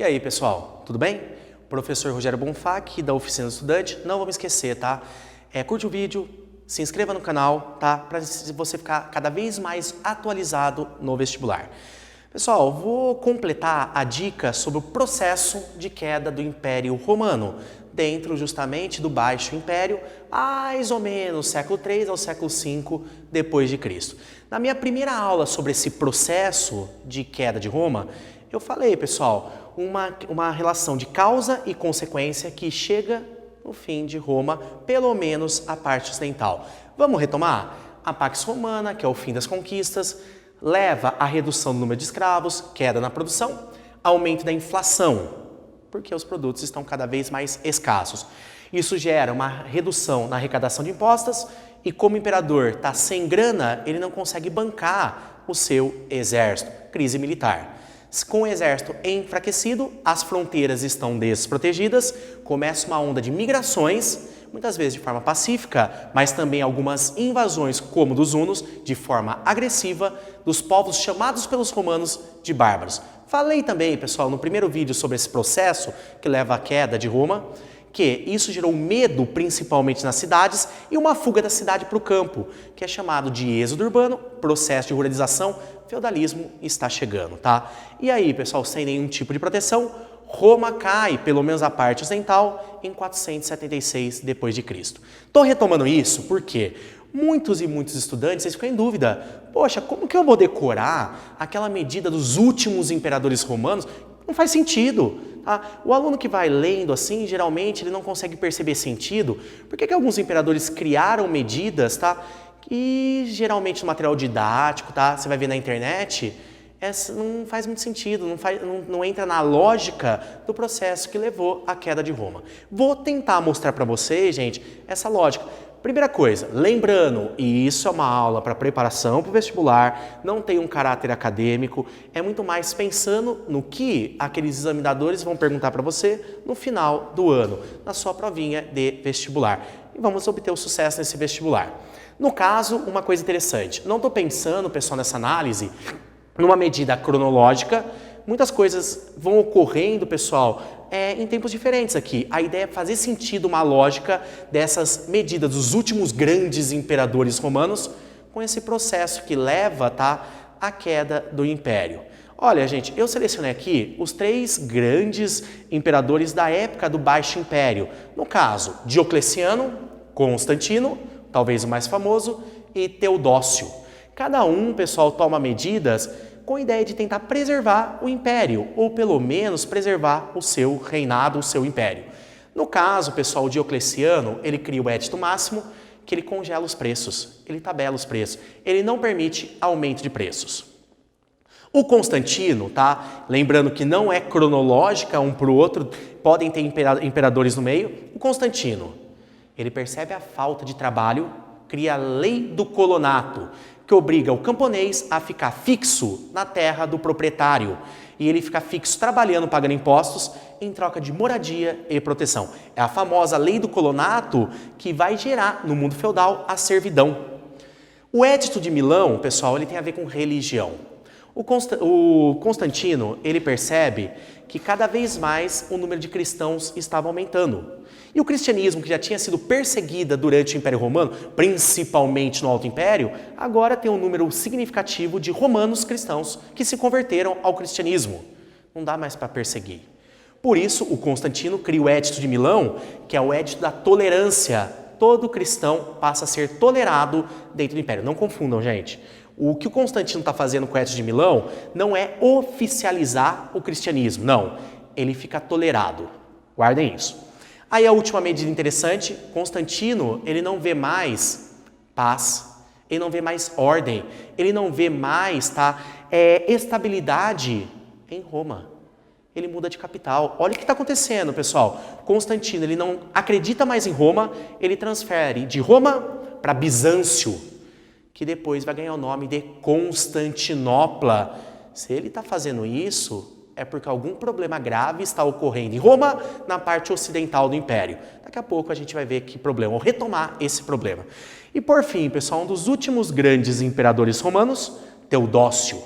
E aí, pessoal, tudo bem? Professor Rogério Bonfá, aqui da Oficina do Estudante. Não vamos esquecer, tá? Curte o vídeo, se inscreva no canal, tá? Para você ficar cada vez mais atualizado no vestibular. Pessoal, vou completar a dica sobre o processo de queda do Império Romano, dentro justamente do Baixo Império, mais ou menos século III ao século V depois de Cristo. Na minha primeira aula sobre esse processo de queda de Roma, eu falei, pessoal, uma relação de causa e consequência que chega no fim de Roma, pelo menos a parte ocidental. Vamos retomar? A Pax Romana, que é o fim das conquistas, leva à redução do número de escravos, queda na produção, aumento da inflação, porque os produtos estão cada vez mais escassos. Isso gera uma redução na arrecadação de impostos e como o imperador está sem grana, ele não consegue bancar o seu exército. Crise militar. Com o exército enfraquecido, as fronteiras estão desprotegidas, começa uma onda de migrações, muitas vezes de forma pacífica, mas também algumas invasões, como dos hunos, de forma agressiva, dos povos chamados pelos romanos de bárbaros. Falei também, pessoal, no primeiro vídeo sobre esse processo que leva à queda de Roma, que isso gerou medo, principalmente nas cidades, e uma fuga da cidade para o campo, que é chamado de êxodo urbano, processo de ruralização, feudalismo está chegando, tá? E aí, pessoal, sem nenhum tipo de proteção, Roma cai, pelo menos a parte ocidental, em 476 d.C. Estou retomando isso porque muitos estudantes ficam em dúvida. Poxa, como que eu vou decorar aquela medida dos últimos imperadores romanos? Não faz sentido. Tá? O aluno que vai lendo assim, geralmente ele não consegue perceber sentido. Por que alguns imperadores criaram medidas, tá? Que geralmente no material didático, tá? Você vai ver na internet, não faz muito sentido, não entra na lógica do processo que levou à queda de Roma. Vou tentar mostrar para vocês, gente, essa lógica. Primeira coisa, lembrando, e isso é uma aula para preparação para o vestibular, não tem um caráter acadêmico, é muito mais pensando no que aqueles examinadores vão perguntar para você no final do ano, na sua provinha de vestibular. E vamos obter o sucesso nesse vestibular. No caso, uma coisa interessante, não estou pensando, pessoal, nessa análise, numa medida cronológica, muitas coisas vão ocorrendo, pessoal, em tempos diferentes aqui. A ideia é fazer sentido uma lógica dessas medidas dos últimos grandes imperadores romanos com esse processo que leva, tá, à queda do império. Olha, gente, eu selecionei aqui os 3 grandes imperadores da época do Baixo Império. No caso, Diocleciano, Constantino, talvez o mais famoso, e Teodócio. Cada um, pessoal, toma medidas com a ideia de tentar preservar o império, ou pelo menos preservar o seu reinado, o seu império. No caso, pessoal, o Diocleciano, ele cria o Edito Máximo, que ele congela os preços, ele tabela os preços, ele não permite aumento de preços. O Constantino, tá? Lembrando que não é cronológica um para o outro, podem ter imperadores no meio. O Constantino, ele percebe a falta de trabalho, cria a lei do colonato, que obriga o camponês a ficar fixo na terra do proprietário. E ele fica fixo trabalhando, pagando impostos, em troca de moradia e proteção. É a famosa lei do colonato que vai gerar, no mundo feudal, a servidão. O Edito de Milão, pessoal, ele tem a ver com religião. O Constantino, ele percebe que cada vez mais o número de cristãos estava aumentando. E o cristianismo, que já tinha sido perseguida durante o Império Romano, principalmente no Alto Império, agora tem um número significativo de romanos cristãos que se converteram ao cristianismo. Não dá mais para perseguir. Por isso, o Constantino cria o Edito de Milão, que é o Edito da tolerância. Todo cristão passa a ser tolerado dentro do Império. Não confundam, gente. O que o Constantino está fazendo com o Edito de Milão não é oficializar o cristianismo, não. Ele fica tolerado. Guardem isso. Aí a última medida interessante, Constantino, ele não vê mais paz, ele não vê mais ordem, ele não vê mais, tá, estabilidade em Roma. Ele muda de capital. Olha o que está acontecendo, pessoal. Constantino, ele não acredita mais em Roma, ele transfere de Roma para Bizâncio, que depois vai ganhar o nome de Constantinopla. Se ele está fazendo isso, é porque algum problema grave está ocorrendo em Roma, na parte ocidental do Império. Daqui a pouco a gente vai ver que problema, ou retomar esse problema. E por fim, pessoal, um dos últimos grandes imperadores romanos, Teodócio.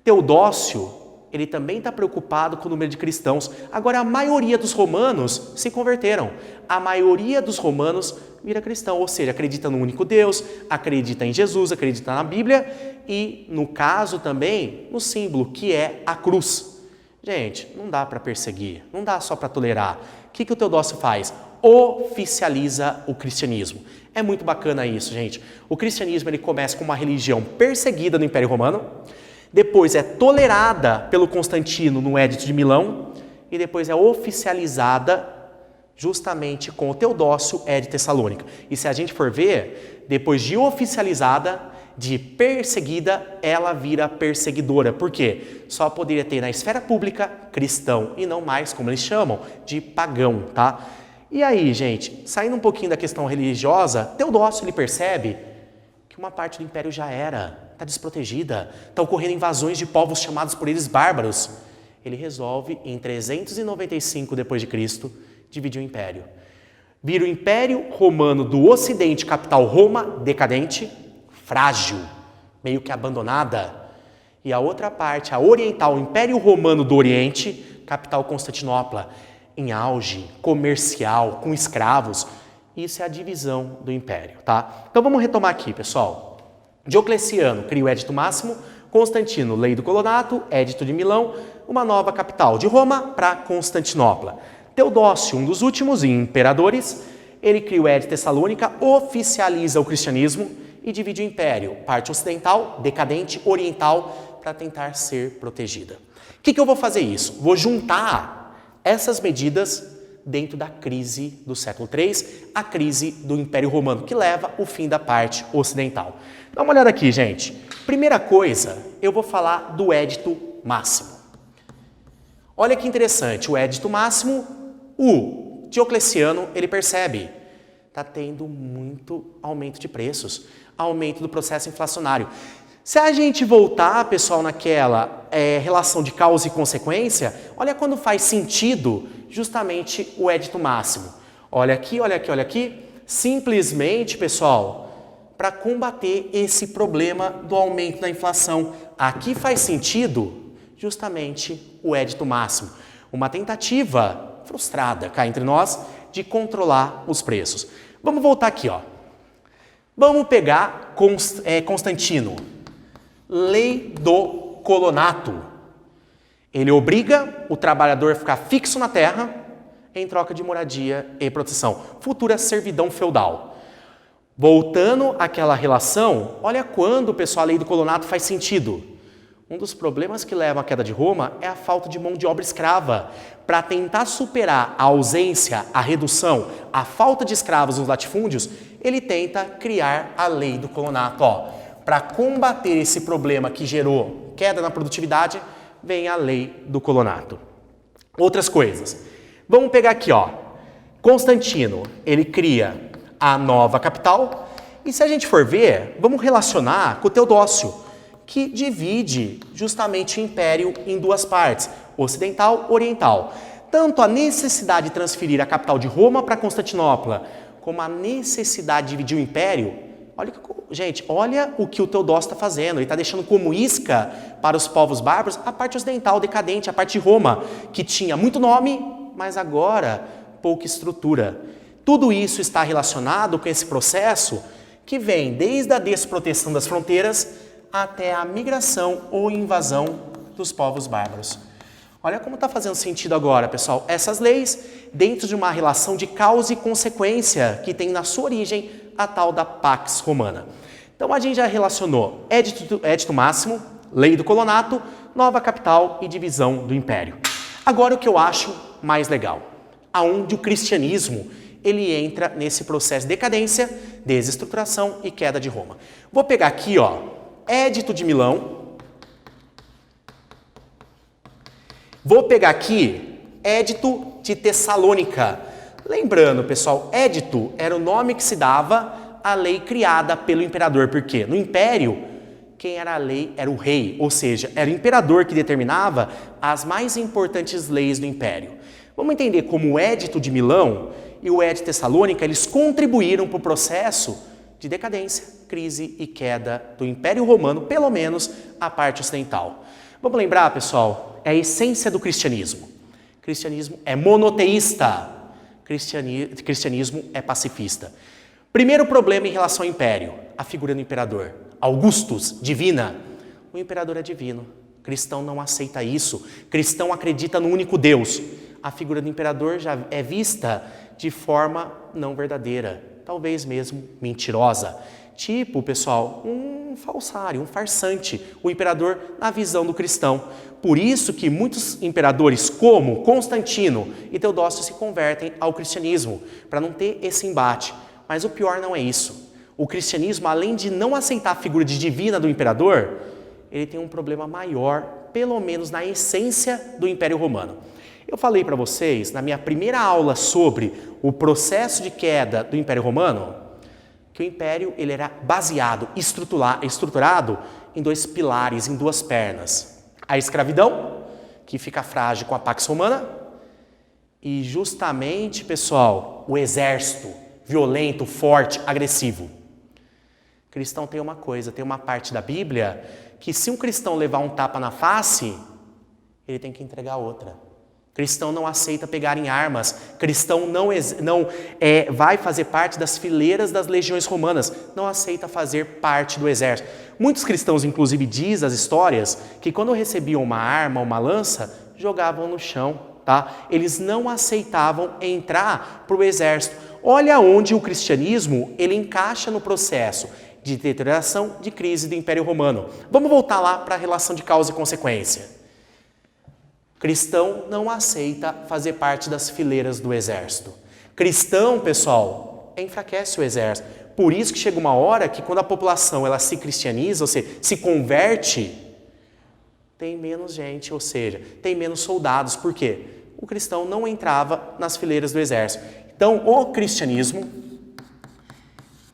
Teodócio, ele também está preocupado com o número de cristãos. Agora, a maioria dos romanos se converteram. A maioria dos romanos vira cristão, ou seja, acredita no único Deus, acredita em Jesus, acredita na Bíblia e, no caso também, no símbolo, que é a cruz. Gente, não dá para perseguir, não dá só para tolerar. O que o Teodócio faz? Oficializa o cristianismo. É muito bacana isso, gente. O cristianismo ele começa com uma religião perseguida no Império Romano, depois é tolerada pelo Constantino no Édito de Milão e depois é oficializada justamente com o Teodócio, Édito Tessalônica. E se a gente for ver, depois de oficializada, de perseguida, ela vira perseguidora. Por quê? Só poderia ter na esfera pública cristão e não mais, como eles chamam, de pagão, tá? E aí, gente, saindo um pouquinho da questão religiosa, Teodócio ele percebe que uma parte do império já está desprotegida, está ocorrendo invasões de povos chamados por eles bárbaros. Ele resolve, em 395 d.C., dividir o império. Vira o Império Romano do Ocidente, capital Roma, decadente, frágil, meio que abandonada. E a outra parte, a oriental, o Império Romano do Oriente, capital Constantinopla, em auge, comercial, com escravos. Isso é a divisão do império, tá? Então vamos retomar aqui, pessoal. Diocleciano cria o Édito Máximo, Constantino, Lei do Colonato, Édito de Milão, uma nova capital de Roma para Constantinopla. Teodócio, um dos últimos imperadores, ele cria o Édito Tessalônica, oficializa o cristianismo e divide o império, parte ocidental, decadente, oriental, para tentar ser protegida. O que eu vou fazer isso? Vou juntar essas medidas dentro da crise do século III, a crise do Império Romano, que leva o fim da parte ocidental. Dá uma olhada aqui, gente. Primeira coisa, eu vou falar do Édito Máximo. Olha que interessante, o Édito Máximo, o Diocleciano, ele percebe, está tendo muito aumento de preços, aumento do processo inflacionário. Se a gente voltar, pessoal, naquela relação de causa e consequência, olha quando faz sentido justamente o Édito Máximo. Olha aqui, olha aqui, olha aqui. Simplesmente, pessoal, para combater esse problema do aumento da inflação. Aqui faz sentido justamente o Édito Máximo. Uma tentativa frustrada, cá entre nós, de controlar os preços. Vamos voltar aqui, ó. Vamos pegar Constantino. Lei do Colonato. Ele obriga o trabalhador a ficar fixo na terra em troca de moradia e proteção. Futura servidão feudal. Voltando àquela relação, olha quando, pessoal, a lei do Colonato faz sentido. Um dos problemas que levam à queda de Roma é a falta de mão de obra escrava. Para tentar superar a ausência, a redução, a falta de escravos nos latifúndios, ele tenta criar a lei do Colonato. Para combater esse problema que gerou queda na produtividade, vem a lei do Colonato. Outras coisas. Vamos pegar aqui, ó. Constantino, ele cria a nova capital. E se a gente for ver, vamos relacionar com o Teodócio, que divide justamente o império em duas partes, ocidental e oriental. Tanto a necessidade de transferir a capital de Roma para Constantinopla, como a necessidade de dividir o império. Gente, olha o que o Teodócio está fazendo. Ele está deixando como isca para os povos bárbaros a parte ocidental, decadente, a parte de Roma, que tinha muito nome, mas agora pouca estrutura. Tudo isso está relacionado com esse processo que vem desde a desproteção das fronteiras até a migração ou invasão dos povos bárbaros. Olha como está fazendo sentido agora, pessoal, essas leis dentro de uma relação de causa e consequência que tem na sua origem a tal da Pax Romana. Então a gente já relacionou Édito Máximo, Lei do Colonato, nova capital e divisão do império. Agora o que eu acho mais legal, aonde o cristianismo ele entra nesse processo de decadência, desestruturação e queda de Roma. Vou pegar aqui, ó, Édito de Milão. Vou pegar aqui Édito de Tessalônica. Lembrando, pessoal, édito era o nome que se dava à lei criada pelo imperador. Por quê? No império, quem era a lei era o rei, ou seja, era o imperador que determinava as mais importantes leis do império. Vamos entender como o Édito de Milão e o Édito de Tessalônica, eles contribuíram para o processo de decadência, crise e queda do Império Romano, pelo menos a parte ocidental. Vamos lembrar, pessoal, é a essência do cristianismo. Cristianismo é monoteísta. Cristianismo é pacifista. Primeiro problema em relação ao império, a figura do imperador. Augustus, divina. O imperador é divino. Cristão não aceita isso. Cristão acredita no único Deus. A figura do imperador já é vista de forma não verdadeira, talvez mesmo mentirosa. Tipo, pessoal, um falsário, um farsante, o imperador na visão do cristão. Por isso que muitos imperadores, como Constantino e Teodósio, se convertem ao cristianismo, para não ter esse embate. Mas o pior não é isso. O cristianismo, além de não aceitar a figura de divina do imperador, ele tem um problema maior, pelo menos na essência do Império Romano. Eu falei para vocês, na minha primeira aula sobre o processo de queda do Império Romano, que o Império ele era baseado, estruturado em dois pilares, em duas pernas. A escravidão, que fica frágil com a Pax Romana, e justamente, pessoal, o exército violento, forte, agressivo. O cristão tem uma coisa, tem uma parte da Bíblia que se um cristão levar um tapa na face, ele tem que entregar outra. Cristão não aceita pegar em armas, cristão não vai fazer parte das fileiras das legiões romanas, não aceita fazer parte do exército. Muitos cristãos, inclusive, diz as histórias que quando recebiam uma arma, uma lança, jogavam no chão, tá? Eles não aceitavam entrar para o exército. Olha onde o cristianismo ele encaixa no processo de deterioração, de crise do Império Romano. Vamos voltar lá para a relação de causa e consequência. Cristão não aceita fazer parte das fileiras do exército. Cristão, pessoal, enfraquece o exército. Por isso que chega uma hora que quando a população ela se cristianiza, ou seja, se converte, tem menos gente, ou seja, tem menos soldados. Por quê? O cristão não entrava nas fileiras do exército. Então, o cristianismo,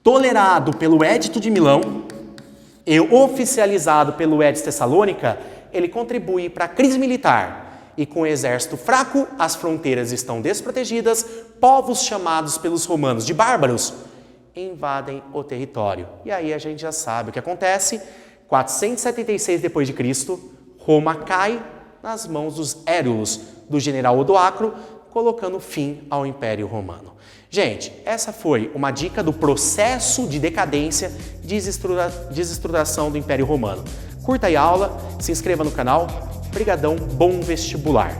tolerado pelo Edito de Milão e oficializado pelo Edito de Tessalônica, ele contribui para a crise militar. E com o exército fraco, as fronteiras estão desprotegidas, povos chamados pelos romanos de bárbaros invadem o território. E aí a gente já sabe o que acontece. 476 d.C., Roma cai nas mãos dos Érulos, do general Odoacro, colocando fim ao Império Romano. Gente, essa foi uma dica do processo de decadência, desestruturação do Império Romano. Curta aí a aula, se inscreva no canal. Brigadão, bom vestibular!